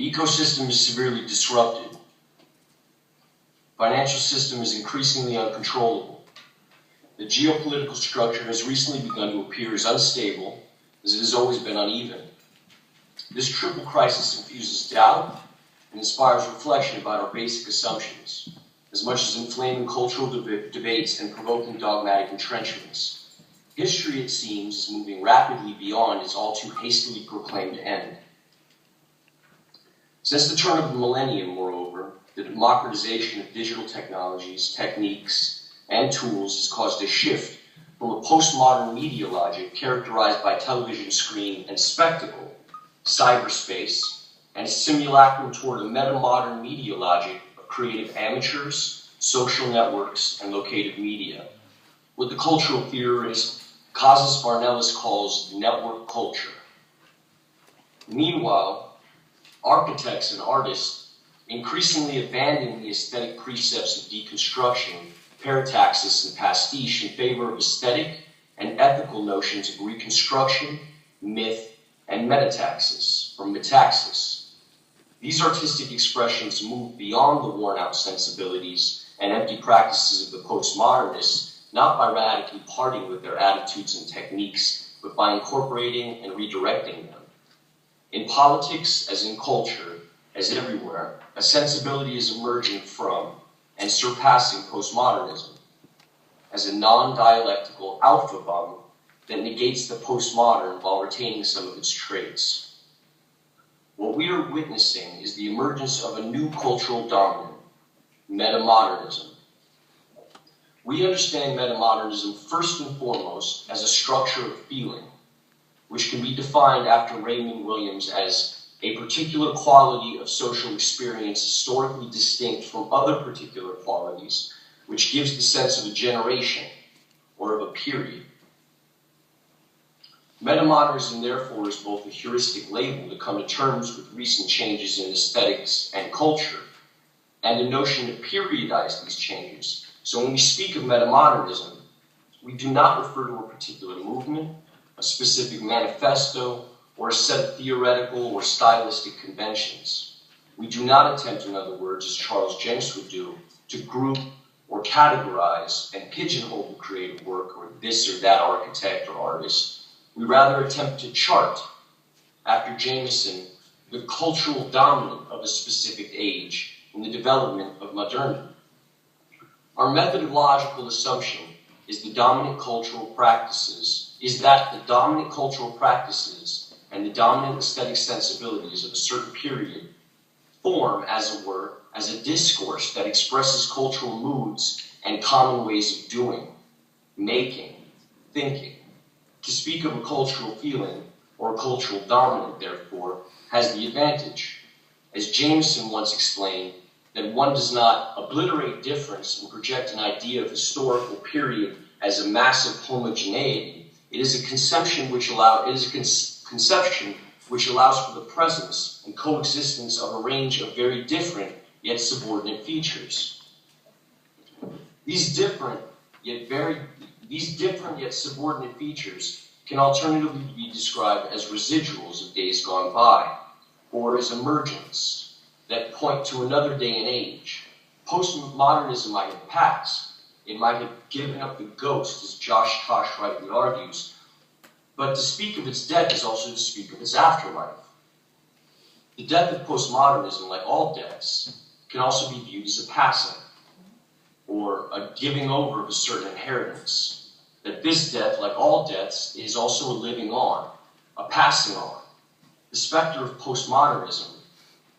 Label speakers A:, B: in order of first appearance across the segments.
A: The ecosystem is severely disrupted. Financial system is increasingly uncontrollable. The geopolitical structure has recently begun to appear as unstable as it has always been uneven. This triple crisis infuses doubt and inspires reflection about our basic assumptions, as much as inflaming cultural debates and provoking dogmatic entrenchments. History, it seems, is moving rapidly beyond its all too hastily proclaimed end. Since the turn of the millennium, moreover, the democratization of digital technologies, techniques, and tools has caused a shift from a postmodern media logic characterized by television screen and spectacle, cyberspace, and a simulacrum toward a metamodern media logic of creative amateurs, social networks, and locative media, what the cultural theorist Casas Varnelis calls network culture. Meanwhile, architects and artists increasingly abandon the aesthetic precepts of deconstruction, parataxis, and pastiche in favor of aesthetic and ethical notions of reconstruction, myth, and metaxis, or metaxis. These artistic expressions move beyond the worn-out sensibilities and empty practices of the postmodernists, not by radically parting with their attitudes and techniques, but by incorporating and redirecting them. In politics, as in culture, as everywhere, a sensibility is emerging from and surpassing postmodernism as a non-dialectical alpha bomb that negates the postmodern while retaining some of its traits. What we are witnessing is the emergence of a new cultural dominant, metamodernism. We understand metamodernism first and foremost as a structure of feeling, which can be defined after Raymond Williams as a particular quality of social experience historically distinct from other particular qualities, which gives the sense of a generation or of a period. Metamodernism, therefore, is both a heuristic label to come to terms with recent changes in aesthetics and culture, and a notion to periodize these changes. So when we speak of metamodernism, we do not refer to a particular movement, a specific manifesto, or a set of theoretical or stylistic conventions. We do not attempt, in other words, as Charles Jenks would do, to group or categorize and pigeonhole the creative work or this or that architect or artist. We rather attempt to chart, after Jameson, the cultural dominant of a specific age in the development of modernity. Our methodological assumption is that the dominant cultural practices and the dominant aesthetic sensibilities of a certain period form, as it were, as a discourse that expresses cultural moods and common ways of doing, making, thinking. To speak of a cultural feeling or a cultural dominant, therefore, has the advantage, as Jameson once explained, that one does not obliterate difference and project an idea of historical period as a massive homogeneity. It is a conception which allows for the presence and coexistence of a range of very different yet subordinate features. These different yet subordinate features can alternatively be described as residuals of days gone by, or as emergents that point to another day and age. Postmodernism might have passed. It might have given up the ghost, as Josh Tosh rightly argues, but to speak of its death is also to speak of its afterlife. The death of postmodernism, like all deaths, can also be viewed as a passing, or a giving over of a certain inheritance. That this death, like all deaths, is also a living on, a passing on. The specter of postmodernism,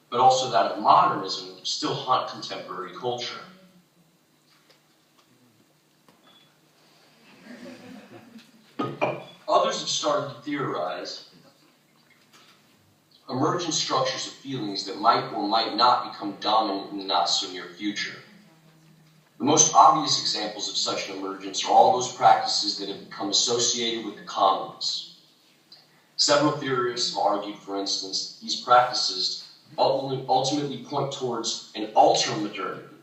A: but also that of modernism, still haunt contemporary culture. Others have started to theorize emergent structures of feelings that might or might not become dominant in the not-so-near future. The most obvious examples of such an emergence are all those practices that have become associated with the commons. Several theorists have argued, for instance, these practices ultimately point towards an ultra-modernity,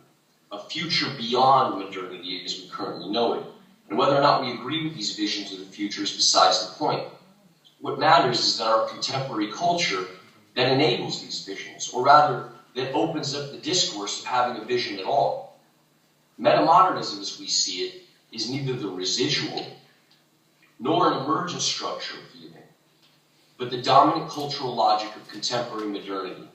A: a future beyond modernity as we currently know it. And whether or not we agree with these visions of the future is besides the point. What matters is that our contemporary culture that enables these visions, or rather, that opens up the discourse of having a vision at all. Metamodernism, as we see it, is neither the residual nor an emergent structure of feeling, but the dominant cultural logic of contemporary modernity.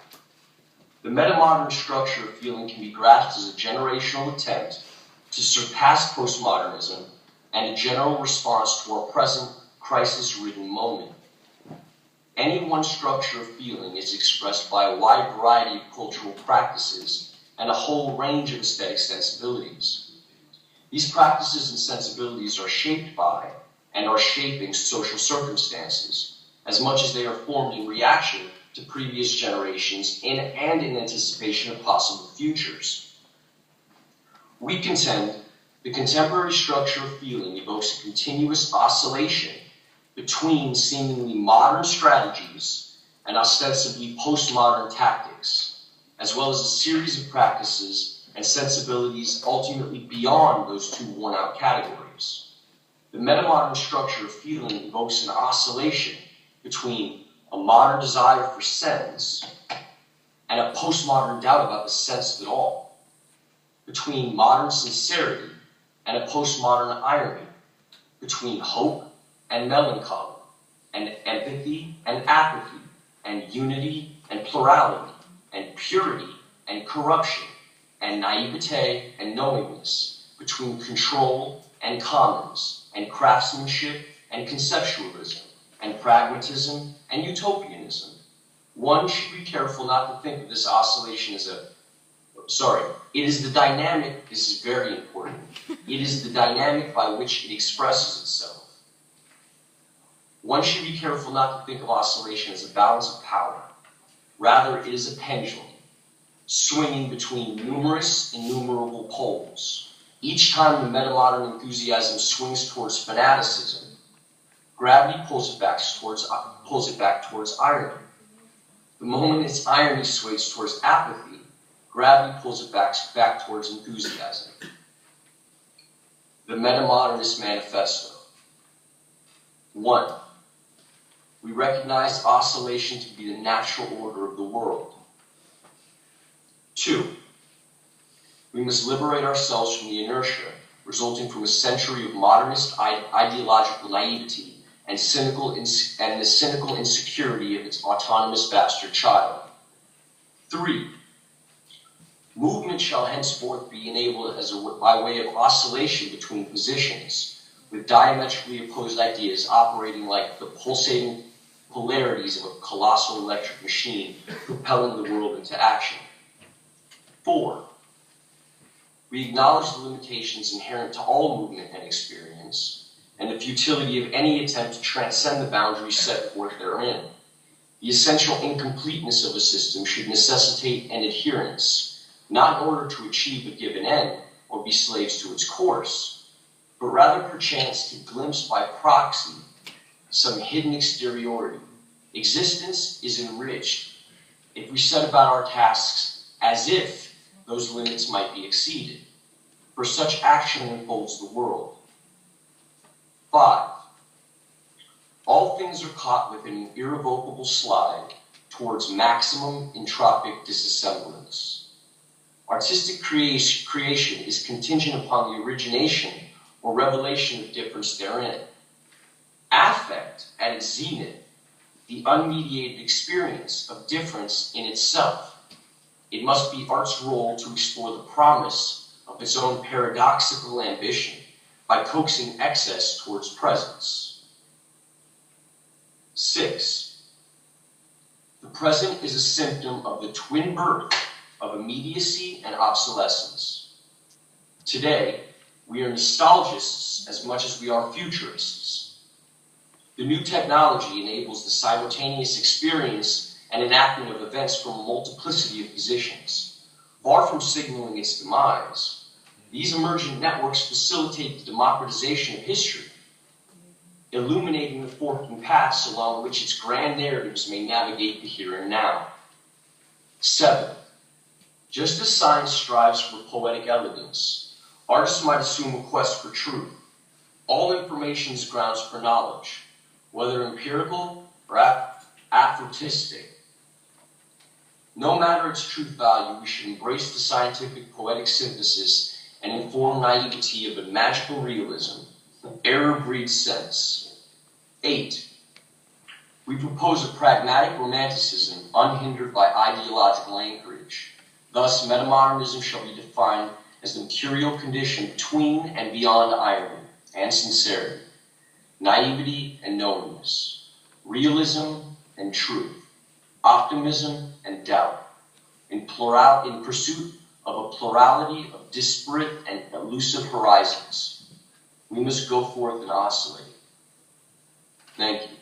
A: The metamodern structure of feeling can be grasped as a generational attempt to surpass postmodernism and a general response to our present crisis-ridden moment. Any one structure of feeling is expressed by a wide variety of cultural practices and a whole range of aesthetic sensibilities. These practices and sensibilities are shaped by and are shaping social circumstances, as much as they are formed in reaction to previous generations and in anticipation of possible futures. We contend the contemporary structure of feeling evokes a continuous oscillation between seemingly modern strategies and ostensibly postmodern tactics, as well as a series of practices and sensibilities ultimately beyond those two worn-out categories. The metamodern structure of feeling evokes an oscillation between a modern desire for sense and a postmodern doubt about the sense of it all, between modern sincerity and a postmodern irony, between hope and melancholy, and empathy and apathy, and unity and plurality, and purity and corruption, and naivete and knowingness, between control and commons, and craftsmanship and conceptualism, and pragmatism and utopianism. One should be careful not to think of this oscillation as it is the dynamic, this is very important, it is the dynamic by which it expresses itself. One should be careful not to think of oscillation as a balance of power. Rather, it is a pendulum, swinging between numerous, innumerable poles. Each time the metamodern enthusiasm swings towards fanaticism, gravity pulls it back towards irony. The moment its irony sways towards apathy, gravity pulls it back towards enthusiasm. The Metamodernist Manifesto. 1. We recognize oscillation to be the natural order of the world. 2. We must liberate ourselves from the inertia resulting from a century of modernist ideological naivety and the cynical insecurity of its autonomous bastard child. 3. Movement shall henceforth be enabled by way of oscillation between positions, with diametrically opposed ideas operating like the pulsating polarities of a colossal electric machine propelling the world into action. 4. We acknowledge the limitations inherent to all movement and experience, and the futility of any attempt to transcend the boundaries set forth therein. The essential incompleteness of a system should necessitate an adherence, not in order to achieve a given end or be slaves to its course, but rather perchance to glimpse by proxy some hidden exteriority. Existence is enriched if we set about our tasks as if those limits might be exceeded, for such action unfolds the world. 5. All things are caught within an irrevocable slide towards maximum entropic disassemblance. Artistic creation is contingent upon the origination or revelation of difference therein. Affect, at its zenith, the unmediated experience of difference in itself. It must be art's role to explore the promise of its own paradoxical ambition by coaxing excess towards presence. 6. The present is a symptom of the twin birth of immediacy and obsolescence. Today, we are nostalgists as much as we are futurists. The new technology enables the simultaneous experience and enactment of events from a multiplicity of positions. Far from signaling its demise, these emergent networks facilitate the democratization of history, illuminating the forking paths along which its grand narratives may navigate the here and now. 7. Just as science strives for poetic elegance, artists might assume a quest for truth. All information is grounds for knowledge, whether empirical or aphoristic. No matter its truth value, we should embrace the scientific poetic synthesis and informed naivety of a magical realism. Error breeds sense. 8. We propose a pragmatic romanticism unhindered by ideological anchorage. Thus, metamodernism shall be defined as the material condition between and beyond irony and sincerity, naivety and knowingness, realism and truth, optimism and doubt, in pursuit of a plurality of disparate and elusive horizons. We must go forth and oscillate. Thank you.